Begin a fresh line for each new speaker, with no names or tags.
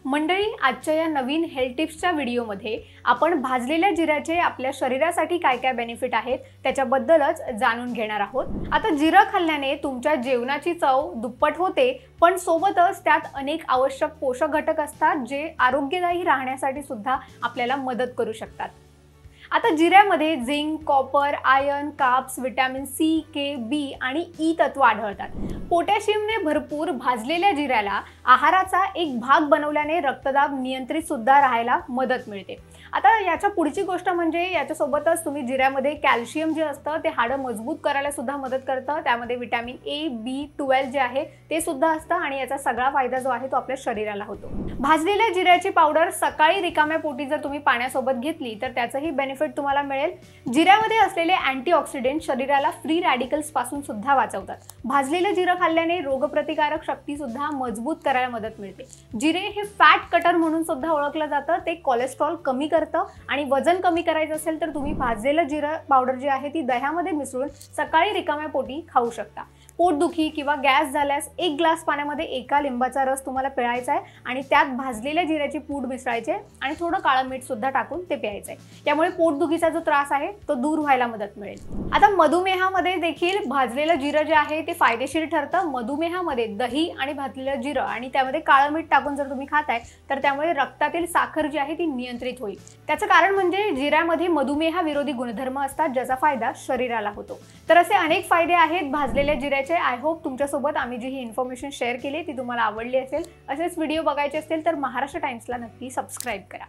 मंडळी, आजच्या या नवीन हेल्थ टिप्सच्या व्हिडिओमध्ये आपण भाजलेल्या जिऱ्याचे आपल्या शरीरासाठी काय काय बेनिफिट आहेत त्याच्याबद्दलच जाणून घेणार आहोत। आता जिरं खाल्ल्याने तुमच्या जेवणाची चव दुप्पट होते, पण सोबतच त्यात अनेक आवश्यक पोषक घटक असतात जे आरोग्यदायी राहण्यासाठी सुद्धा आपल्याला मदत करू शकतात। आता जिऱ्यामध्ये zinc, copper, iron, carbs, vitamin C, K, B आणि ई तत्व आढळतात। पोटॅशियमने भरपूर भाजलेल्या जिऱ्याला आहाराचा एक भाग बनवल्याने रक्तदाब नियंत्रित सुद्धा राहायला मदत मिळते। आता याच्या पुढची गोष्ट म्हणजे याच्यासोबतच तुम्ही जिऱ्यामध्ये कॅल्शियम जे असतं ते हाडं मजबूत करायला सुद्धा मदत करतं। त्यामध्ये विटॅमिन ए, B12 जे आहे ते सुद्धा असतं आणि याचा सगळा फायदा जो आहे तो आपल्या शरीराला होतो। भाजलेल्या जिऱ्याची पावडर सकाळी रिकाम्या पोटी जर तुम्ही पाण्यासोबत घेतली तर त्याचंही बेनिफिट तुम्हाला मिळेल। जिऱ्यामध्ये असलेले अँटीऑक्सिडेंट शरीराला फ्री रॅडिकल्स पासून सुद्धा वाचवतात। भाजलेलं जिरं खाल्ल्याने रोगप्रतिकारक शक्ती सुद्धा मजबूत करायला मदत मिळते। जिरे हे फॅट कटर म्हणून सुद्धा ओळखलं जातं। ते कोलेस्ट्रॉल कमी करतं आणि वजन कमी करायचं असेल तर तुम्ही भाजलेलं जिरं पावडर जी आहे ती दह्यामध्ये मिसळून सकाळी रिकाम्या पोटी खाऊ शकता। पोटदुखी किंवा गॅस झाल्यास 1 ग्लास पाण्यामध्ये एका लिंबाचा रस तुम्हाला पिळायचा आहे आणि त्यात भाजलेल्या जिऱ्याची पूड मिसळायची आणि थोडं काळं मीठ सुद्धा टाकून ते प्यायचं आहे। यामुळे पोटदुखीचा जो त्रास आहे तो दूर व्हायला मदत मिळेल। आता मधुमेहामध्ये देखील भाजलेलं जिरं जे आहे ते फायदेशीर ठरतं। मधुमेहामध्ये दही आणि भाजलेलं जिरं आणि त्यामध्ये काळं मीठ टाकून जर तुम्ही खाताय तर त्यामुळे रक्तातील साखर जी आहे ती नियंत्रित होईल। त्याचं कारण म्हणजे जिऱ्यामध्ये मधुमेह विरोधी गुणधर्म असतात ज्याचा फायदा शरीराला होतो। तर असे अनेक फायदे आहेत भाजलेल्या जिऱ्याचे। आय होप तुमच्यासोबत आम्ही जी ही इन्फॉर्मेशन शेअर केली ती तुम्हाला आवडली असेल। असेच व्हिडिओ बघायचे असतील तर महाराष्ट्र टाइम्सला नक्की सबस्क्राइब करा।